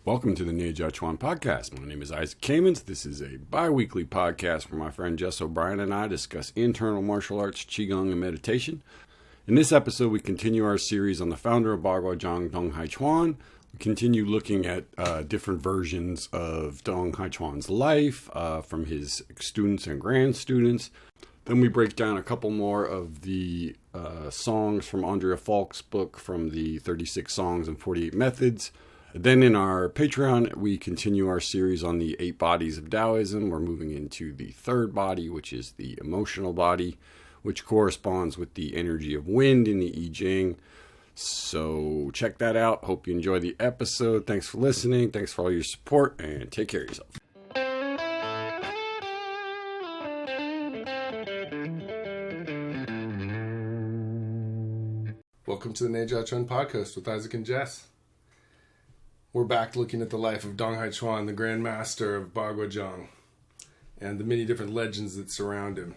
Welcome to the Neijiaquan podcast. My name is Isaac Kamens. This is a bi-weekly podcast where my friend Jess O'Brien and I discuss internal martial arts, Qigong, and meditation. In this episode, we continue our series on the founder of Bagua Zhang, Dong Chuan. We continue looking at different versions of Dong Chuan's life from his students and grand students. Then we break down a couple more of the songs from Andrea Falk's book from the 36 Songs and 48 Methods. Then in our Patreon, we continue our series on the 8 bodies of Taoism. We're moving into the third body, which is the emotional body, which corresponds with the energy of wind in the I Ching. So check that out. Hope you enjoy the episode. Thanks for listening. Thanks for all your support, and take care of yourself. Welcome to the Neijiaquan podcast with Isaac and Jess. We're back looking at the life of Dong Chuan, the Grand Master of Bagua Zhang, and the many different legends that surround him.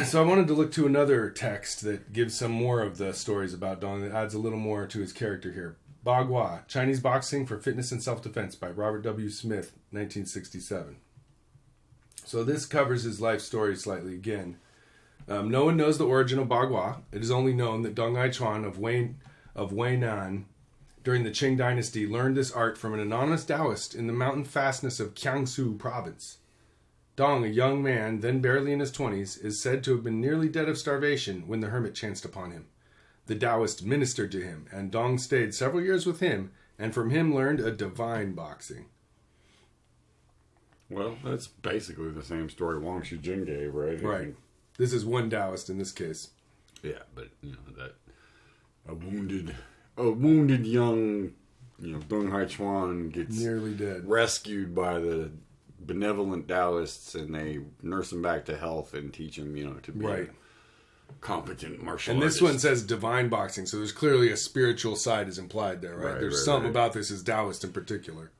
So I wanted to look to another text that gives some more of the stories about Dong, that adds a little more to his character here. Bagua, Chinese Boxing for Fitness and Self-Defense by Robert W. Smith, 1967. So this covers his life story slightly again. No one knows the origin of Bagua. It is only known that Dong Chuan of Weinan during the Qing dynasty learned this art from an anonymous Taoist in the mountain fastness of Jiangsu province. Dong, a young man, then barely in his 20s, is said to have been nearly dead of starvation when the hermit chanced upon him. The Taoist ministered to him, and Dong stayed several years with him, and from him learned a divine boxing. Well, that's basically the same story Wang Shujin gave, right? Right. This is one Taoist in this case. Yeah, but that a wounded young, Dong Chuan gets nearly dead, rescued by the benevolent Taoists, and they nurse him back to health and teach him, to be a competent martial artist. And this one says divine boxing, so there's clearly a spiritual side is implied there, right? There's something about this as Taoist in particular.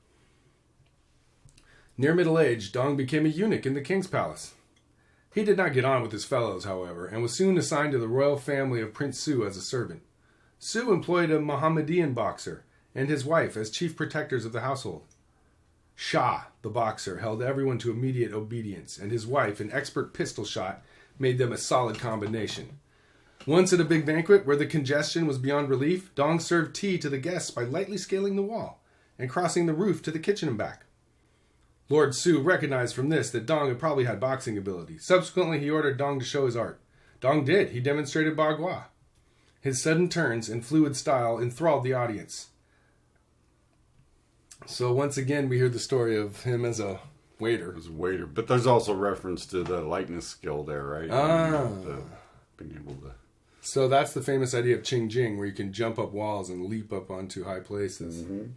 Near middle age, Dong became a eunuch in the king's palace. He did not get on with his fellows, however, and was soon assigned to the royal family of Prince Su as a servant. Su employed a Mohammedan boxer and his wife as chief protectors of the household. Shah, the boxer, held everyone to immediate obedience, and his wife, an expert pistol shot, made them a solid combination. Once at a big banquet where the congestion was beyond relief, Dong served tea to the guests by lightly scaling the wall and crossing the roof to the kitchen and back. Lord Su recognized from this that Dong had probably had boxing ability. Subsequently, he ordered Dong to show his art. Dong did. He demonstrated Bagua. His sudden turns and fluid style enthralled the audience. So once again, we hear the story of him as a waiter. But there's also reference to the lightness skill there, right? Being able to. So that's the famous idea of Qing Jing, where you can jump up walls and leap up onto high places. Mm-hmm.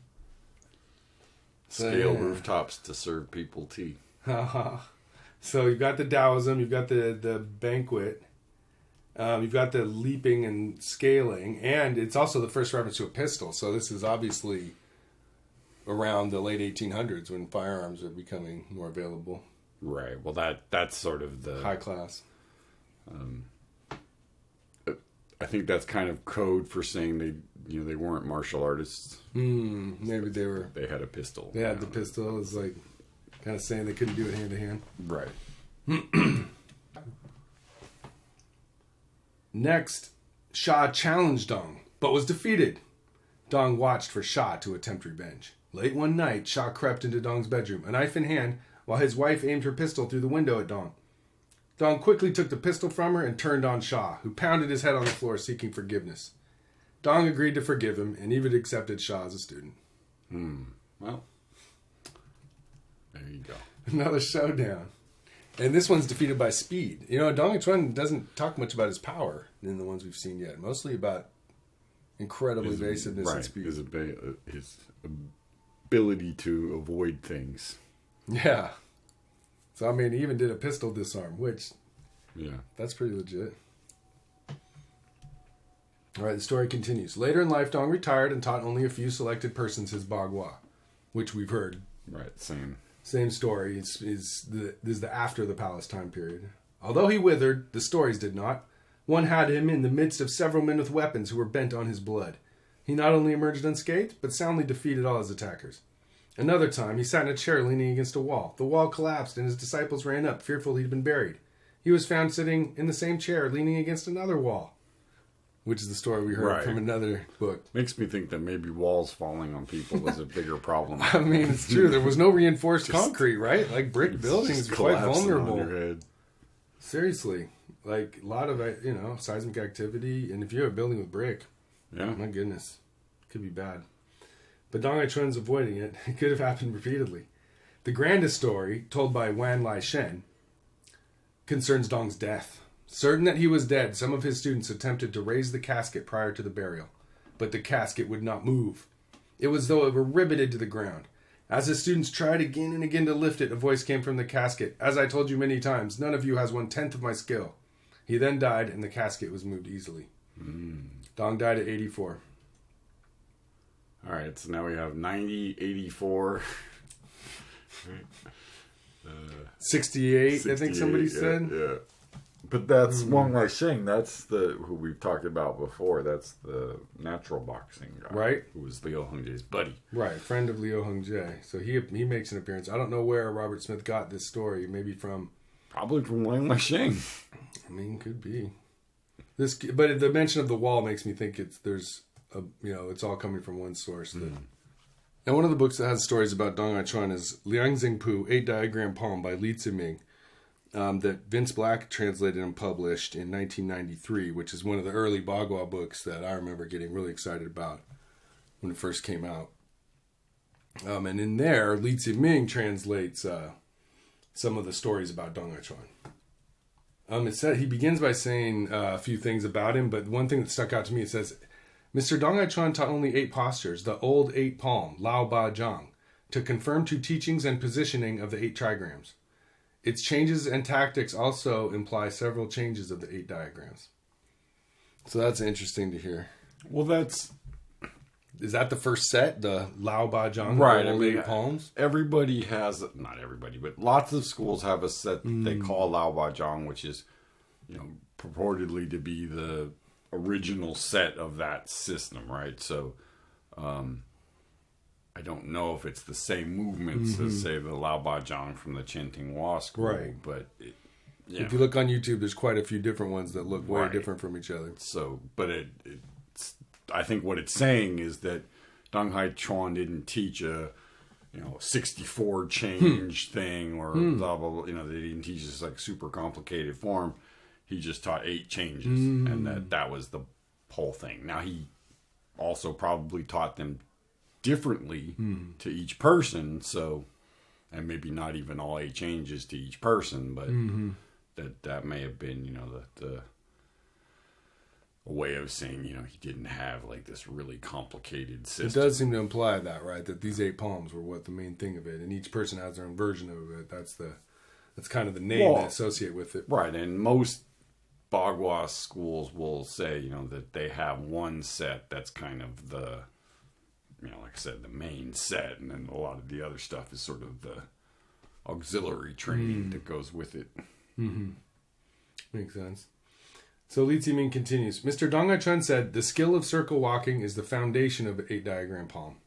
Scale rooftops to serve people tea. So you've got the Taoism, you've got the banquet. You've got the leaping and scaling, and it's also the first reference to a pistol. So this is obviously around the late 1800s when firearms are becoming more available. Right. Well, that's sort of the high class. I think that's kind of code for saying they weren't martial artists. Maybe they were. They had a pistol. They had the pistol. It's like kind of saying they couldn't do it hand to hand. Right. Next, Shah challenged Dong, but was defeated. Dong watched for Shah to attempt revenge. Late one night, Shah crept into Dong's bedroom, a knife in hand, while his wife aimed her pistol through the window at Dong. Dong quickly took the pistol from her and turned on Shah, who pounded his head on the floor seeking forgiveness. Dong agreed to forgive him and even accepted Shah as a student. Well, there you go. Another showdown. And this one's defeated by speed. Dong Chuan doesn't talk much about his power in the ones we've seen yet. Mostly about incredible evasiveness and speed. His ability to avoid things. Yeah. So, he even did a pistol disarm, which, that's pretty legit. All right, the story continues. Later in life, Dong retired and taught only a few selected persons his Bagua, which we've heard. Right, same. Same story. This is the after the palace time period. Although he withered, the stories did not. One had him in the midst of several men with weapons who were bent on his blood. He not only emerged unscathed, but soundly defeated all his attackers. Another time, he sat in a chair leaning against a wall. The wall collapsed, and his disciples ran up, fearful he'd been buried. He was found sitting in the same chair, leaning against another wall, which is the story we heard from another book. Makes me think that maybe walls falling on people was a bigger problem. I mean, it's true. There was no reinforced concrete, right? Like brick buildings are quite vulnerable. Seriously. Like a lot of, seismic activity. And if you have a building with brick, my goodness, it could be bad. But Dong Hai Chuan's avoiding it. It could have happened repeatedly. The grandest story, told by Wan Lai Shen, concerns Dong's death. Certain that he was dead, some of his students attempted to raise the casket prior to the burial, but the casket would not move. It was as though it were riveted to the ground. As his students tried again and again to lift it, a voice came from the casket. As I told you many times, none of you has 1/10 of my skill. He then died, and the casket was moved easily. Dong died at 84. All right, so now we have 90, 84... 68, I think somebody said. Yeah. But that's Wan Lai Sheng. That's who we've talked about before. That's the natural boxing guy. Right. Who was Liu Hengzhe's buddy. Right, friend of Liu Hengzhe. So he makes an appearance. I don't know where Robert Smith got this story. Maybe from... Probably from Wan Lai Sheng. I mean, could be. But the mention of the wall makes me think it's all coming from one source. And one of the books that has stories about Dong Hai Chuan is Liang Zingpu, 8-Diagram Palm by Li Ziming, that Vince Black translated and published in 1993, which is one of the early Bagua books that I remember getting really excited about when it first came out. And in there, Li Ziming translates some of the stories about Dong Hai Chuan. It said he begins by saying a few things about him, but one thing that stuck out to me, it says, Mr. Dong Hai Chuan taught only 8 postures, the old 8 palm, Lao Ba Zhang, to confirm 2 teachings and positioning of the 8 trigrams. Its changes and tactics also imply several changes of the 8 diagrams. So that's interesting to hear. Well, is that the first set, the Lao Ba Zhang, right? The old 8 palms? Everybody has, not everybody, but lots of schools have a set that they call Lao Ba Zhang, which is, purportedly to be the original set of that system, right? So I don't know if it's the same movements as, say, the Lao Ba Zhang from the Chen Tinghua school, right? But if you look on YouTube, there's quite a few different ones that look way different from each other. So, but it's I think what it's saying is that Dong Hai Chuan didn't teach a 64 change thing or blah blah blah. They didn't teach this like super complicated form. He just taught 8 changes, and that was the whole thing. Now, he also probably taught them differently to each person, and maybe not even all 8 changes to each person, but that may have been, a way of saying, he didn't have like this really complicated system. It does seem to imply that, right? That these 8 palms were what the main thing of it, and each person has their own version of it. That's kind of the name they associate with it. Right, and most Bagua schools will say, that they have one set that's kind of the, like I said, the main set, and then a lot of the other stuff is sort of the auxiliary training that goes with it. Makes sense. So Li Ziming continues. Mr. Dong Hai Chuan said, the skill of circle walking is the foundation of 8-Diagram Palm.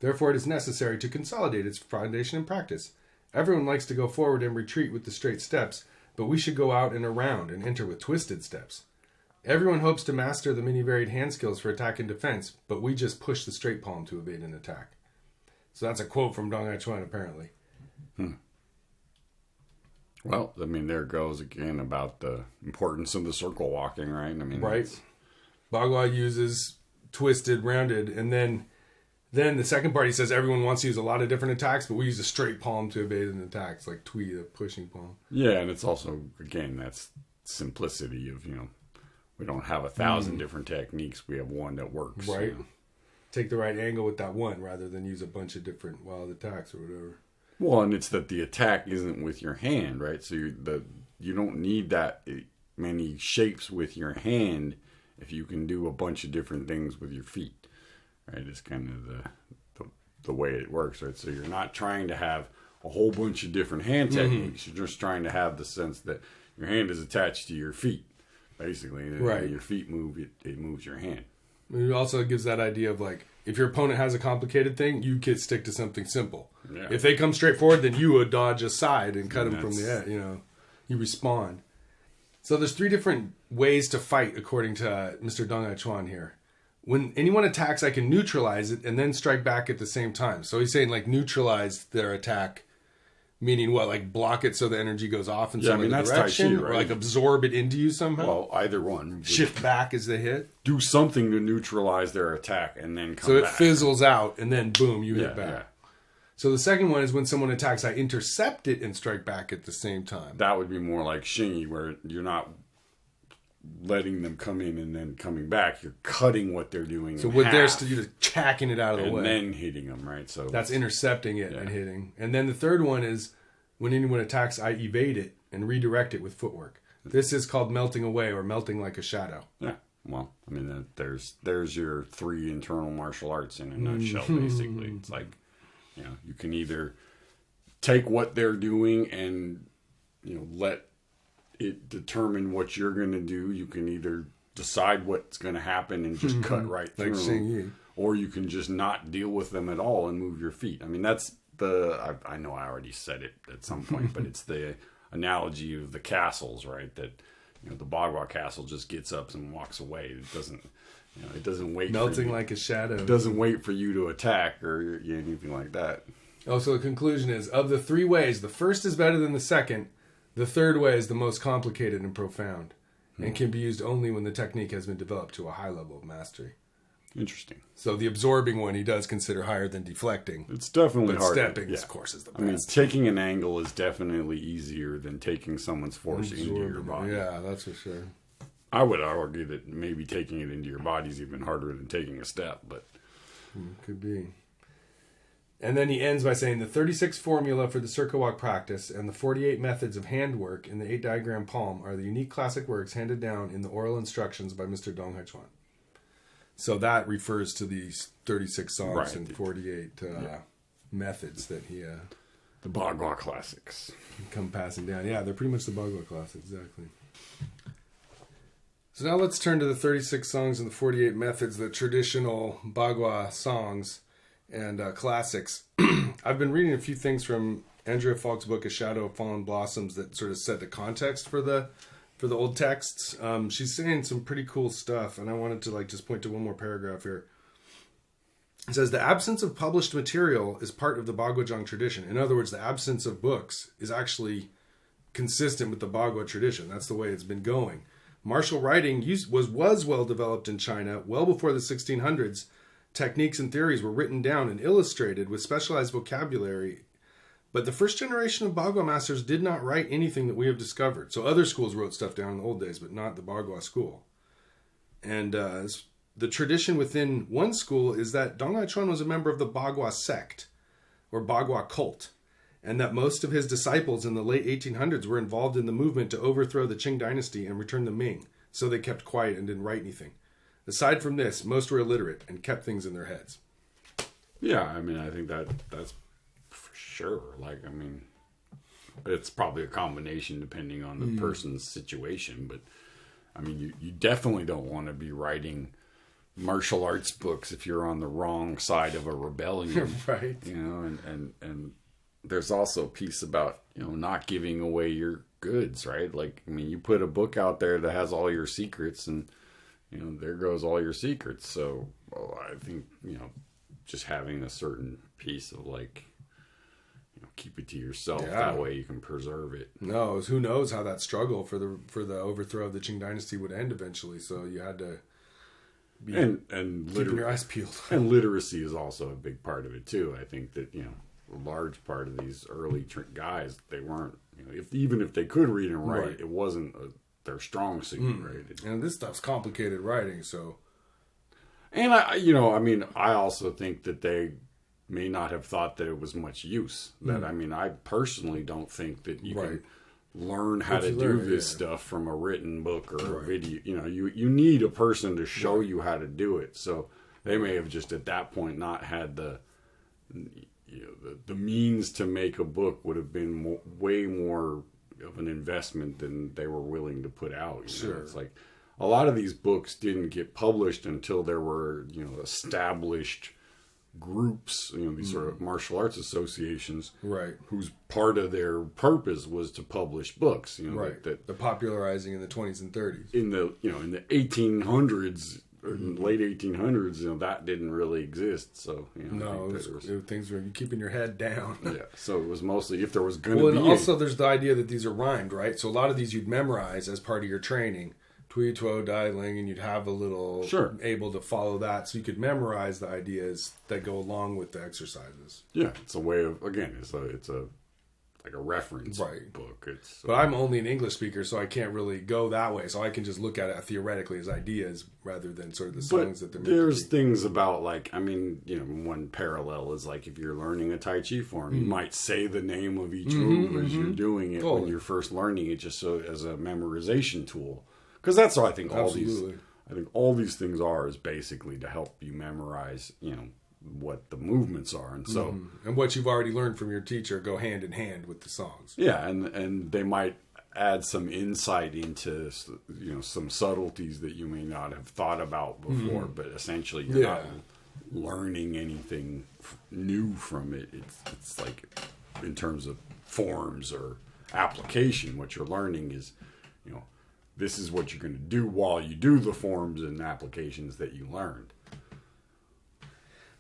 Therefore, it is necessary to consolidate its foundation and practice. Everyone likes to go forward and retreat with the straight steps, but we should go out and around and enter with twisted steps. Everyone hopes to master the many varied hand skills for attack and defense, but we just push the straight palm to evade an attack. So that's a quote from Dong Hai Chuan, apparently. Well, there goes again about the importance of the circle walking, right? Right. Bagua uses twisted, rounded, and then the second part, he says everyone wants to use a lot of different attacks, but we use a straight palm to evade an attack. It's like Tui, the pushing palm. Yeah, and it's also, again, that's simplicity of, we don't have 1,000 different techniques. We have one that works. Right. Take the right angle with that one rather than use a bunch of different wild attacks or whatever. Well, and it's that the attack isn't with your hand, right? So you don't need that many shapes with your hand if you can do a bunch of different things with your feet. Right, it's kind of the way it works, right? So you're not trying to have a whole bunch of different hand techniques. You're just trying to have the sense that your hand is attached to your feet, basically. Right. When your feet move, it moves your hand. It also gives that idea of like, if your opponent has a complicated thing, you could stick to something simple. Yeah. If they come straight forward, then you would dodge aside and cut And them from the end. You respond. So there's 3 different ways to fight, according to Mr. Dong Chuan here. When anyone attacks, I can neutralize it and then strike back at the same time. So he's saying like neutralize their attack, meaning what? Like block it so the energy goes off in some other that's direction, Tai Chi, right? Or like absorb it into you somehow. Well, either one. Shift back as they hit. Do something to neutralize their attack and then come So it back. fizzles out and then boom, you hit back. Yeah. So the second one is when someone attacks, I intercept it and strike back at the same time. That would be more like Shingy, where you're not letting them come in and then coming back. You're cutting what they're doing. So in with half you're just chacking it out of the and way. then hitting them, right? So That's intercepting it and hitting. And then the third one is when anyone attacks, I evade it and redirect it with footwork. This is called melting away or melting like a shadow. Yeah. Well, I mean, there's your 3 internal martial arts in a nutshell, basically. It's like, you can either take what they're doing and, let it determine what you're going to do. You can either decide what's going to happen and just cut right through them, or you can just not deal with them at all and move your feet. I mean, that's I know I already said it at some point, but it's the analogy of the castles, right? That, the Bagua castle just gets up and walks away. It doesn't, it doesn't wait. Melting like a shadow. It doesn't wait for you to attack or anything like that. Oh, so the conclusion is, of the 3 ways, the first is better than the second. The third way is the most complicated and profound, and can be used only when the technique has been developed to a high level of mastery. Interesting. So the absorbing one he does consider higher than deflecting. It's definitely But hard. stepping, of course, is the best. I mean, taking an angle is definitely easier than taking someone's force into your body. Yeah, that's for sure. I would argue that maybe taking it into your body is even harder than taking a step, but Could be. And then he ends by saying the 36 formula for the circle walk practice and the 48 methods of handwork in the 8-diagram palm are the unique classic works handed down in the oral instructions by Mr. Dong Chuan. So that refers to these 36 songs and 48 methods that he the Bagua classics come passing down. Yeah, they're pretty much the Bagua classics, exactly. So now let's turn to the 36 songs and the 48 methods, the traditional Bagua songs and classics. I've been reading a few things from Andrea Falk's book, A Shadow of Fallen Blossoms, that sort of set the context for the old texts. She's saying some pretty cool stuff, and I wanted to just point to one more paragraph here. It says, the absence of published material is part of the Bagua Zhang tradition. In other words, the absence of books is actually consistent with the Bagua tradition. That's the way it's been going. Martial writing was well developed in China well before the 1600s. Techniques and theories were written down and illustrated with specialized vocabulary. But the first generation of Bagua masters did not write anything that we have discovered. So other schools wrote stuff down in the old days, but not the Bagua school. And the tradition within one school is that Dong Chuan was a member of the Bagua sect, or Bagua cult, and that most of his disciples in the late 1800s were involved in the movement to overthrow the Qing dynasty and return the Ming, so they kept quiet and didn't write anything. Aside from this, most were illiterate and kept things in their heads. Yeah, I mean, I think that's for sure. It's probably a combination depending on the person's situation. But, I mean, you definitely don't want to be writing martial arts books if you're on the wrong side of a rebellion. Right. And there's also a piece about, not giving away your goods, right? You put a book out there that has all your secrets and, there goes all your secrets. So I think, just having a certain piece of keep it to yourself. Yeah. That way you can preserve it. No, who knows how that struggle for the overthrow of the Qing dynasty would end eventually. So you had to be keeping your eyes peeled. And literacy is also a big part of it too. I think that, a large part of these early guys, they weren't, even if they could read and write, it wasn't their strong suit, right? And this stuff's complicated writing, so. And I also think that they may not have thought that it was much use. That I personally don't think that you can learn how to do this stuff from a written book or a video. You need a person to show you how to do it. So they may have just at that point not had the means to make a book would have been way more of an investment than they were willing to put out. Sure. It's like a lot of these books didn't get published until there were, established groups, these sort of martial arts associations, right? Whose part of their purpose was to publish books, right? That the popularizing in the 20s and 30s. In the in the 1800s. Or in the late 1800s, that didn't really exist. So, no, things were keeping your head down. Yeah, so it was mostly if there was going to be. And also there's the idea that these are rhymed, right? So a lot of these you'd memorize as part of your training. Tui, tuo, dai, ling, and you'd have a little able to follow that, so you could memorize the ideas that go along with the exercises. Yeah, it's a way of it's a like a reference book. But I'm only an English speaker, so I can't really go that way. So I can just look at it theoretically as ideas rather than sort of the songs that they're making. There's things about one parallel is like if you're learning a Tai Chi form, you might say the name of each move as you're doing it when you're first learning it, just so as a memorization tool. Because that's what I think all these things are, is basically to help you memorize, what the movements are, and so and what you've already learned from your teacher go hand in hand with the songs. Yeah, and they might add some insight into some subtleties that you may not have thought about before, but essentially you're not learning anything new from it. It's like in terms of forms or application, what you're learning is this is what you're going to do while you do the forms and applications that you learned.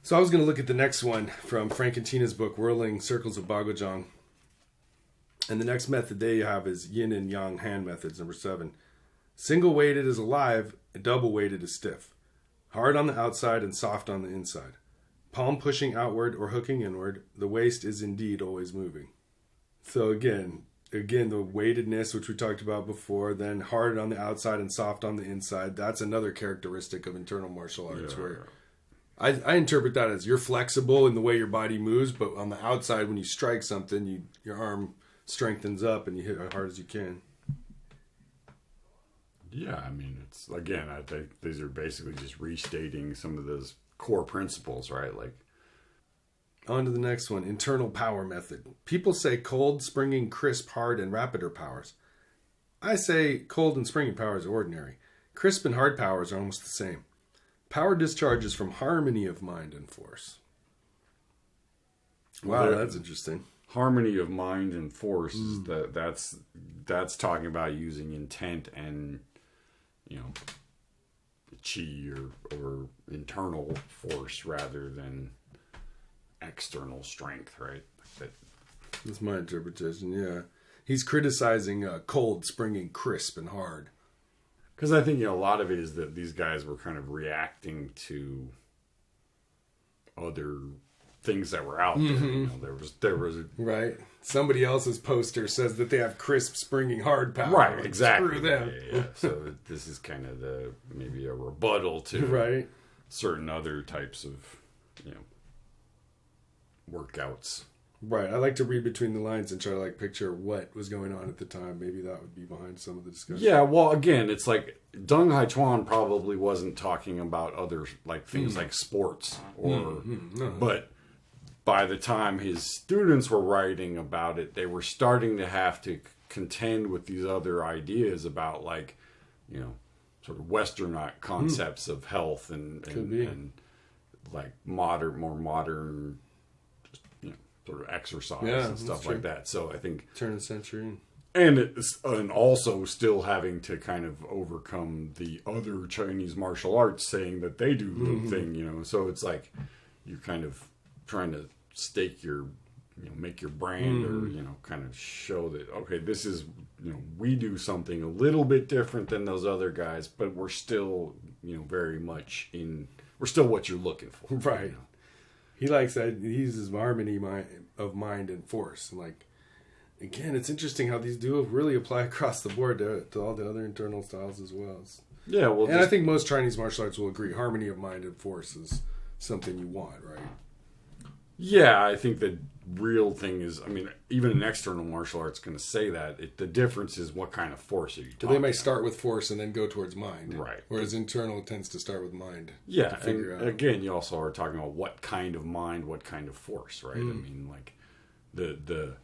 So I was going to look at the next one from Frank and Tina's book, Whirling Circles of Bagua Zhang. And the next method they have is yin and yang hand methods, number 7. Single weighted is alive, double weighted is stiff. Hard on the outside and soft on the inside. Palm pushing outward or hooking inward, the waist is indeed always moving. So again, the weightedness, which we talked about before, then hard on the outside and soft on the inside. That's another characteristic of internal martial arts where I interpret that as you're flexible in the way your body moves, but on the outside, when you strike something, your arm strengthens up and you hit as hard as you can. Yeah, I mean, it's again, I think these are basically just restating some of those core principles, right? Like, on to the next one, internal power method. People say cold, springing, crisp, hard, and rapider powers. I say cold and springing powers are ordinary. Crisp and hard powers are almost the same. Power discharges from harmony of mind and force. Wow, that's interesting. Harmony of mind and force is that's talking about using intent and chi or internal force rather than external strength, right? That's my interpretation. Yeah, he's criticizing cold, springing, crisp, and hard. Because I think a lot of it is that these guys were kind of reacting to other things that were out there. There was right. Somebody else's poster says that they have crisp, springing, hard power. Right, exactly. Screw them. Yeah. So this is kind of maybe a rebuttal to certain other types of workouts. Right. I like to read between the lines and try to picture what was going on at the time. Maybe that would be behind some of the discussion. Yeah, well, again, it's like Deng Hai Chuan probably wasn't talking about other things like sports but by the time his students were writing about it, they were starting to have to contend with these other ideas about sort of Western concepts of health and more modern sort of exercise and stuff like that. So I think turn of the century, and also still having to kind of overcome the other Chinese martial arts saying that they do the thing, So it's like you're kind of trying to stake your, make your brand or kind of show that this is we do something a little bit different than those other guys, but we're still very much we're still what you're looking for, right? He likes that. He uses harmony of mind and force. And again, it's interesting how these do really apply across the board to all the other internal styles as well. Yeah, well, and I think most Chinese martial arts will agree harmony of mind and force is something you want, right? Yeah, I think the real thing is, even an external martial art's going to say that. The difference is what kind of force are you talking about. They may start with force and then go towards mind. Right. Whereas internal tends to start with mind. Yeah, and again, you also are talking about what kind of mind, what kind of force, right? The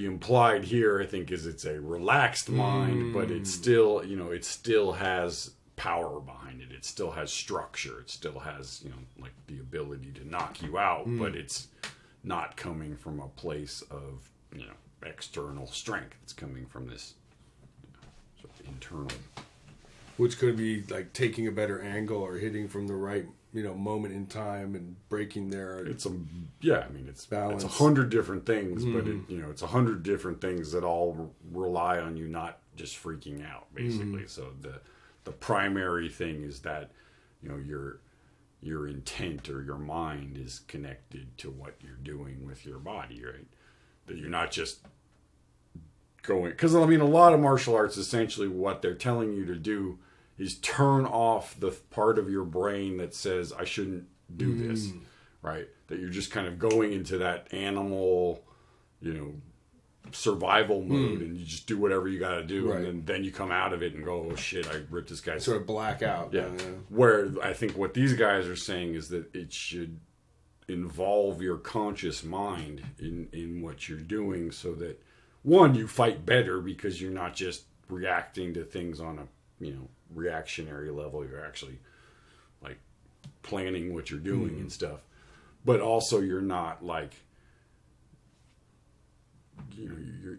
implied here, I think, is it's a relaxed mind, but it still, it still has power behind it. It still has structure. It still has, like the ability to knock you out, but it's not coming from a place of, external strength. It's coming from this sort of internal. Which could be like taking a better angle or hitting from the right, moment in time and breaking there. It's balance. It's 100 different things, but it's 100 different things that all rely on you not just freaking out, basically. So the primary thing is that, your intent or your mind is connected to what you're doing with your body, right? That you're not just going, because a lot of martial arts, essentially what they're telling you to do is turn off the part of your brain that says I shouldn't do this, right? That you're just kind of going into that animal, survival mode, and you just do whatever you got to do, right. and then you come out of it and go, oh shit, I ripped this guy. Sort of black out. Yeah. Where I think what these guys are saying is that it should involve your conscious mind in what you're doing, so that one, you fight better because you're not just reacting to things on a reactionary level. You're actually like planning what you're doing and stuff, but also you're not like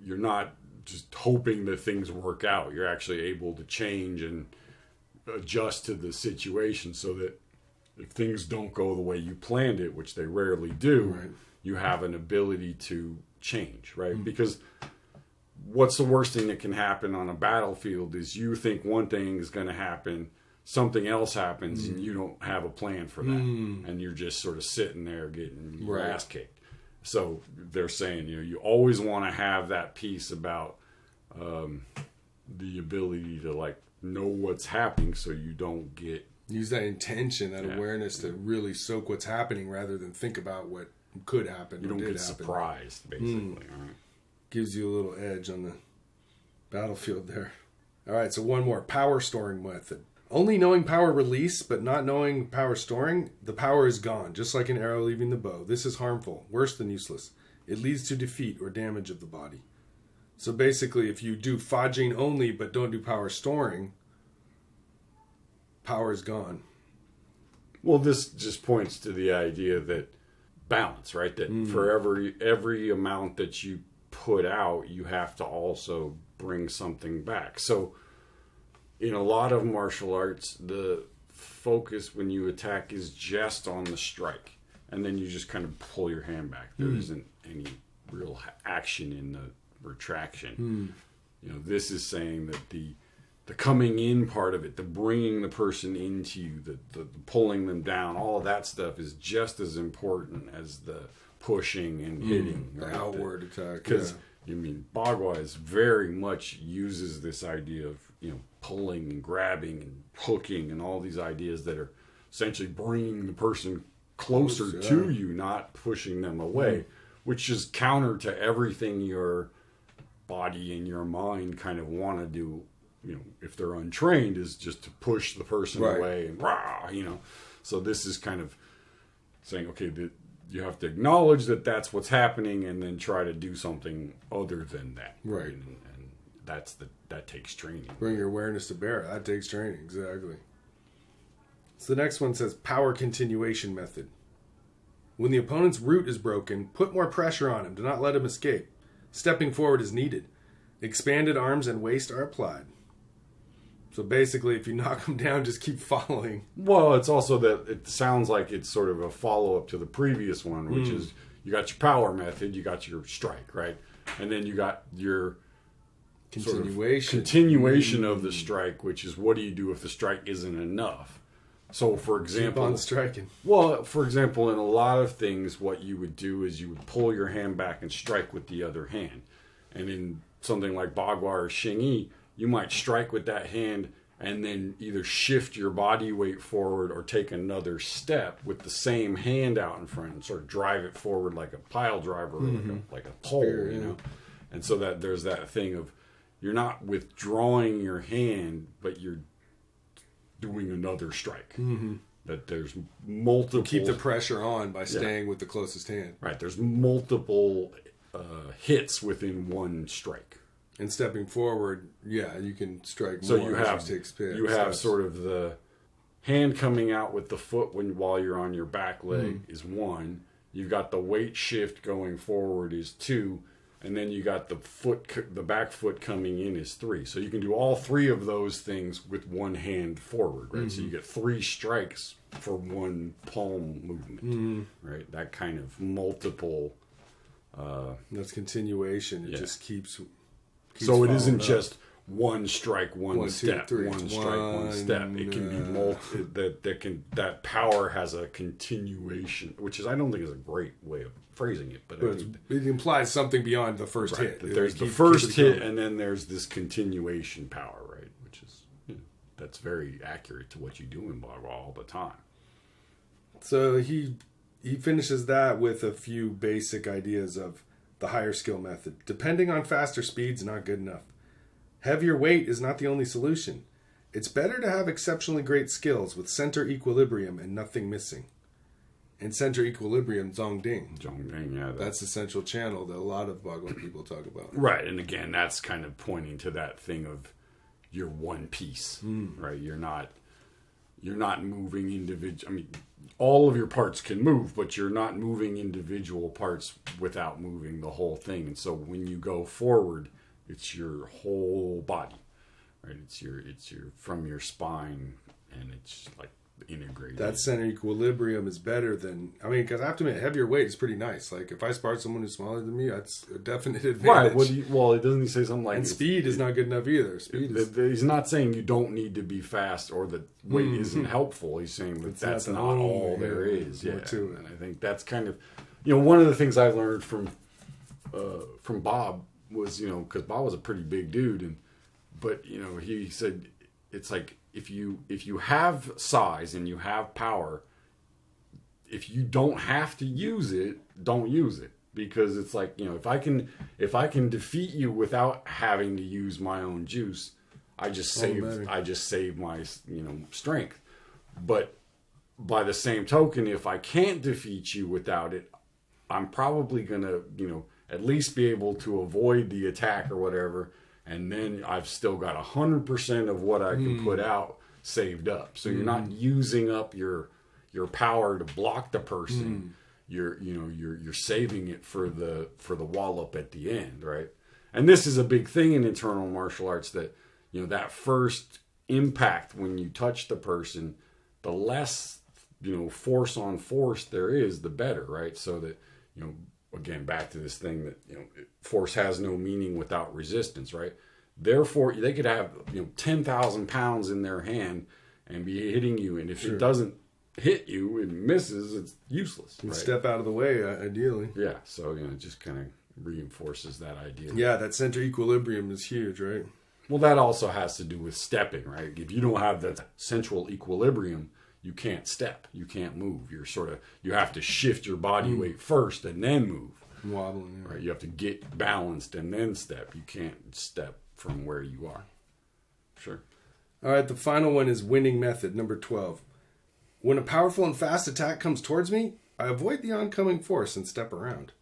you're not just hoping that things work out. You're actually able to change and adjust to the situation, so that if things don't go the way you planned it, which they rarely do, right. you have an ability to change, right? Because what's the worst thing that can happen on a battlefield is you think one thing is going to happen, something else happens, and you don't have a plan for that. And you're just sort of sitting there getting your ass kicked. So they're saying, you always want to have that piece about the ability to like know what's happening, so you don't get... Use that intention, that awareness to really soak what's happening rather than think about what could happen. You don't get surprised, basically. All right. Gives you a little edge on the battlefield there. All right, so one more. Power storing method. Only knowing power release, but not knowing power storing, the power is gone, just like an arrow leaving the bow. This is harmful, worse than useless. It leads to defeat or damage of the body. So basically, if you do fudging only, but don't do power storing, power is gone. Well, this just points to the idea that balance, right? That for every amount that you put out, you have to also bring something back. So in a lot of martial arts, the focus when you attack is just on the strike, and then you just kind of pull your hand back. There isn't any real action in the retraction. This is saying that the coming in part of it, the bringing the person into you, the pulling them down, all of that stuff is just as important as the pushing and hitting. The outward attack. Because, Bagua is very much uses this idea of, pulling and grabbing and hooking and all these ideas that are essentially bringing the person closer to you, not pushing them away, which is counter to everything your body and your mind kind of want to do. If they're untrained, is just to push the person away and rah, So this is kind of saying, okay, you have to acknowledge that that's what's happening, and then try to do something other than that. Right. And that takes training. Bring your awareness to bear. That takes training, exactly. So the next one says power continuation method. When the opponent's root is broken, put more pressure on him. Do not let him escape. Stepping forward is needed. Expanded arms and waist are applied. So basically, if you knock them down, just keep following. Well, it's also that it sounds like it's sort of a follow-up to the previous one, which is you got your power method, you got your strike, right? And then you got your continuation of the strike, which is what do you do if the strike isn't enough? So, for example... Keep on striking. Well, for example, in a lot of things, what you would do is you would pull your hand back and strike with the other hand. And in something like Bagua or Xingyi, you might strike with that hand and then either shift your body weight forward or take another step with the same hand out in front and sort of drive it forward like a pile driver or like a pole, Spear, And so that there's that thing of you're not withdrawing your hand, but you're doing another strike. That there's multiple... Keep the pressure on by staying with the closest hand. Right. There's multiple hits within one strike. And stepping forward, yeah, you can strike So more. you have steps. sort of the hand coming out with the foot while you're on your back leg is 1. You've got the weight shift going forward is 2, and then you got the back foot coming in is 3. So you can do all 3 of those things with one hand forward, right? So you get 3 strikes for one palm movement, right? That kind of multiple. That's continuation. It just keeps so it isn't up. just one strike, one step, 2, 3. one strike, one step. It can be that power has a continuation, which is I don't think is a great way of phrasing it, but it implies something beyond the first hit. There's the first hit, and then there's this continuation power, right? Which is that's very accurate to what you do in Bagua all the time. So he finishes that with a few basic ideas of the higher skill method. Depending on faster speeds, not good enough. Heavier weight is not the only solution. It's better to have exceptionally great skills with center equilibrium and nothing missing. And center equilibrium, Zhongding. Zhongding, yeah. That's the central channel that a lot of Bagua people talk about. Right, and again, that's kind of pointing to that thing of you're one piece, right? You're not moving individual. I mean, all of your parts can move, but you're not moving individual parts without moving the whole thing. And so when you go forward, it's your whole body, right? It's your from your spine, and it's like integrated. That center equilibrium is better than, I mean, because I have to admit, heavier weight is pretty nice. Like, if I spar someone who's smaller than me, that's a definite advantage. Right. Well, it doesn't say something like... And speed is not good enough either. He's not saying you don't need to be fast or that weight isn't helpful. He's saying that that's not all there is. Yeah. To it. And I think that's kind of... one of the things I learned from Bob was, because Bob was a pretty big dude, but he said it's like, if you have size and you have power, if you don't have to use it, don't use it, because it's like, if I can defeat you without having to use my own juice, I just save my strength. But by the same token, if I can't defeat you without it, I'm probably gonna at least be able to avoid the attack or whatever. And then I've still got 100% of what I can put out saved up. So you're not using up your power to block the person. You're saving it for the wallop at the end, right? And this is a big thing in internal martial arts, that that first impact when you touch the person, the less force on force there is, the better, right? So that again, back to this thing that force has no meaning without resistance, right? Therefore, they could have 10,000 pounds in their hand and be hitting you, and if it doesn't hit you, it misses, it's useless. Right? Step out of the way, ideally. Yeah, so it just kind of reinforces that idea. Yeah, that center equilibrium is huge, right? Well, that also has to do with stepping, right? If you don't have that central equilibrium, you can't step, you can't move. You have to shift your body weight first and then move. Wobbling, right? You have to get balanced and then step. You can't step from where you are. Sure. All right, the final one is winning method, number 12. When a powerful and fast attack comes towards me, I avoid the oncoming force and step around.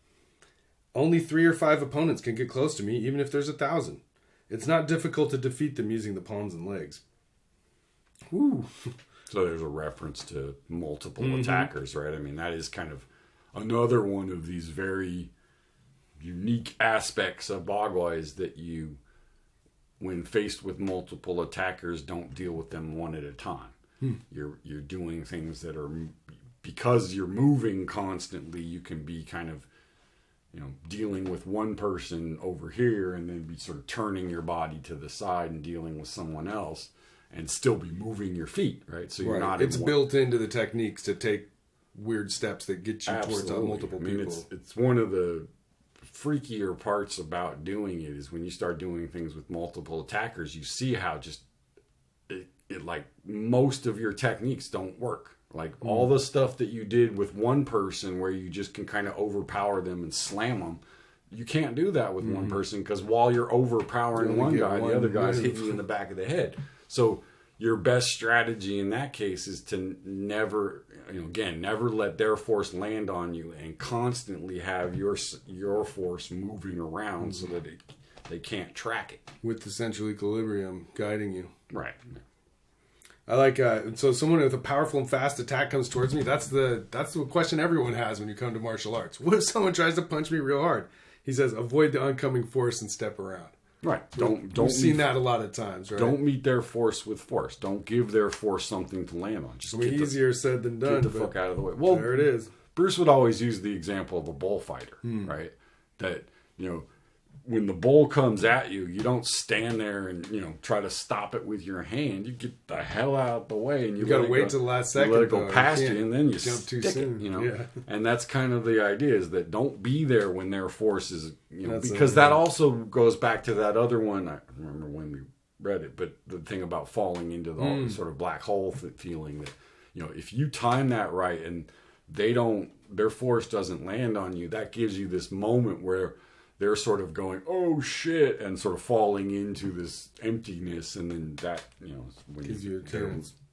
Only 3 or 5 opponents can get close to me, even if there's 1,000. It's not difficult to defeat them using the palms and legs. Woo. So there's a reference to multiple attackers, right? I mean, that is kind of another one of these very unique aspects of Bagua, is that you, when faced with multiple attackers, don't deal with them one at a time. You're doing things that are, because you're moving constantly, you can be kind of dealing with one person over here and then be sort of turning your body to the side and dealing with someone else, and still be moving your feet, right? So you're not. It's built into the techniques to take weird steps that get you towards multiple people. It's one of the freakier parts about doing it, is when you start doing things with multiple attackers, you see how just it like most of your techniques don't work. Like all the stuff that you did with one person, where you just can kind of overpower them and slam them, you can't do that with one person, because while you're overpowering one guy, the other guy's hitting you in the back of the head. So your best strategy in that case is to never let their force land on you, and constantly have your force moving around so that they can't track it. With the central equilibrium guiding you. Right. I like so someone with a powerful and fast attack comes towards me. That's the question everyone has when you come to martial arts. What if someone tries to punch me real hard? He says, avoid the oncoming force and step around. Right. We've seen that a lot of times, right? Don't meet their force with force. Don't give their force something to land on. Just easier said than done. Get the fuck out of the way. Well, there it is. Bruce would always use the example of a bullfighter, right? That, when the bull comes at you, you don't stand there and, try to stop it with your hand. You get the hell out of the way and you got to wait till the last second. You let it go past you and then you jump too stick soon. It, Yeah. And that's kind of the idea, is that don't be there when their force is, because that also goes back to that other one. I don't remember when we read it, but the thing about falling into the sort of black hole feeling that, if you time that right and their force doesn't land on you, that gives you this moment where they're sort of going, oh shit, and sort of falling into this emptiness, and then that, when they're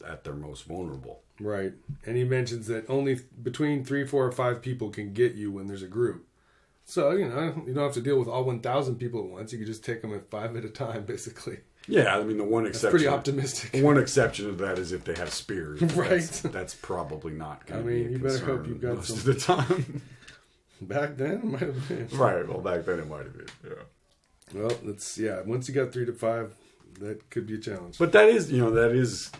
at their most vulnerable. Right. And he mentions that only between 3, 4, or 5 people can get you when there's a group. So, you don't have to deal with all 1,000 people at once. You can just take them at 5 at a time, basically. Yeah, I mean, the one exception... That's pretty optimistic. One exception of that is if they have spears. Right. That's probably not going to be a you better hope you've got most some... of the time. Back then, it might have been. Right, well, back then it might have been, yeah. Well, once you got 3 to 5, that could be a challenge. But that is, it's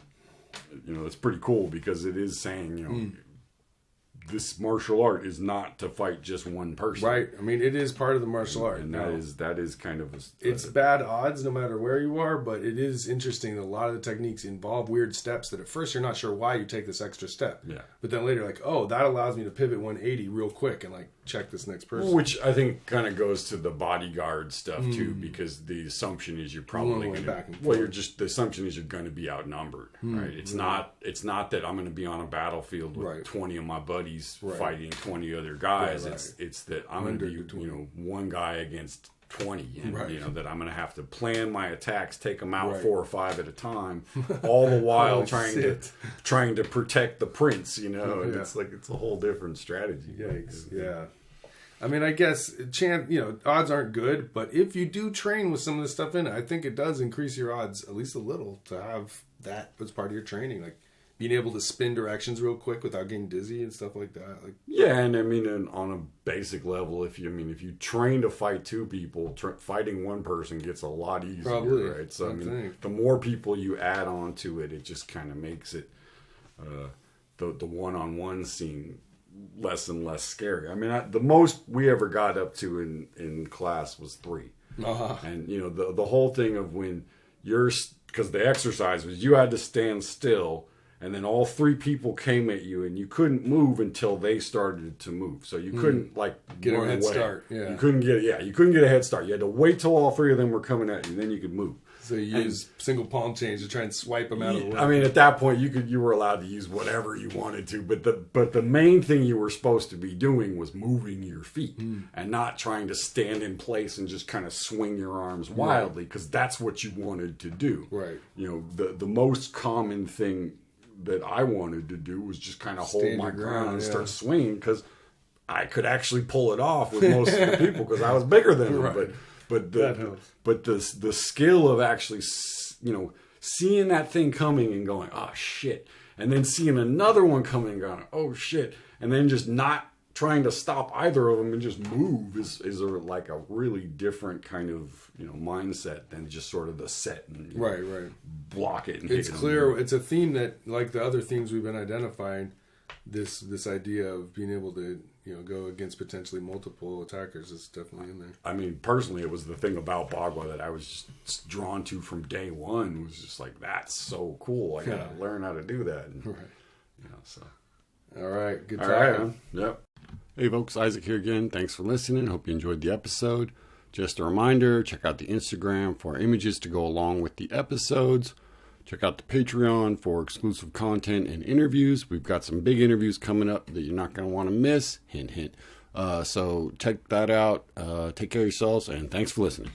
pretty cool, because it is saying, this martial art is not to fight just one person. Right. I mean, it is part of the martial art. And that is kind of... It's bad odds no matter where you are, but it is interesting that a lot of the techniques involve weird steps that at first you're not sure why you take this extra step. Yeah. But then later, like, oh, that allows me to pivot 180 real quick and, like, check this next person. Which I think kind of goes to the bodyguard stuff, too, because the assumption is you're probably going to... the assumption is you're going to be outnumbered, right? It's not that I'm going to be on a battlefield with 20 of my buddies fighting 20 other guys. It's that I'm going to be one guy against 20, and that I'm going to have to plan my attacks, take them out 4 or 5 at a time, all the while trying to protect the prince. And it's like it's a whole different strategy. Yikes! Yeah. I mean, I guess odds aren't good, but if you do train with some of this stuff in it, I think it does increase your odds at least a little to have that as part of your training, like being able to spin directions real quick without getting dizzy and stuff like that. And I mean, on a basic level, if you train to fight 2 people, fighting one person gets a lot easier, probably, right? So I mean, the more people you add on to it, it just kind of makes it the one-on-one scene less and less scary. I mean, the most we ever got up to in class was 3, and the whole thing of when because the exercise was you had to stand still. And then all 3 people came at you, and you couldn't move until they started to move. So you couldn't get run a head away. Start. Yeah. You couldn't get a head start. You had to wait till all 3 of them were coming at you, then you could move. So you use single palm change to try and swipe them out of the way. I mean, at that point, you were allowed to use whatever you wanted to, but the main thing you were supposed to be doing was moving your feet and not trying to stand in place and just kind of swing your arms wildly, because that's what you wanted to do. Right. The most common thing that I wanted to do was just kind of hold my ground and start swinging, because I could actually pull it off with most of the people because I was bigger than them. But the skill of actually seeing that thing coming and going, oh shit, and then seeing another one coming and going, oh shit, and then just not trying to stop either of them and just move is like a really different kind of mindset than just sort of the set and block it. And it's clear. It's a theme that, like the other themes we've been identifying, this idea of being able to go against potentially multiple attackers is definitely in there. I mean, personally, it was the thing about Bagua that I was just drawn to from day one. Was just like, that's so cool. I gotta learn how to do that. And, so. All right, good talk. All right, man. Yep. Hey folks, Isaac here again. Thanks for listening. Hope you enjoyed the episode. Just a reminder, check out the Instagram for images to go along with the episodes. Check out the Patreon for exclusive content and interviews. We've got some big interviews coming up that you're not going to want to miss. Hint, hint. So check that out. Take care of yourselves, and thanks for listening.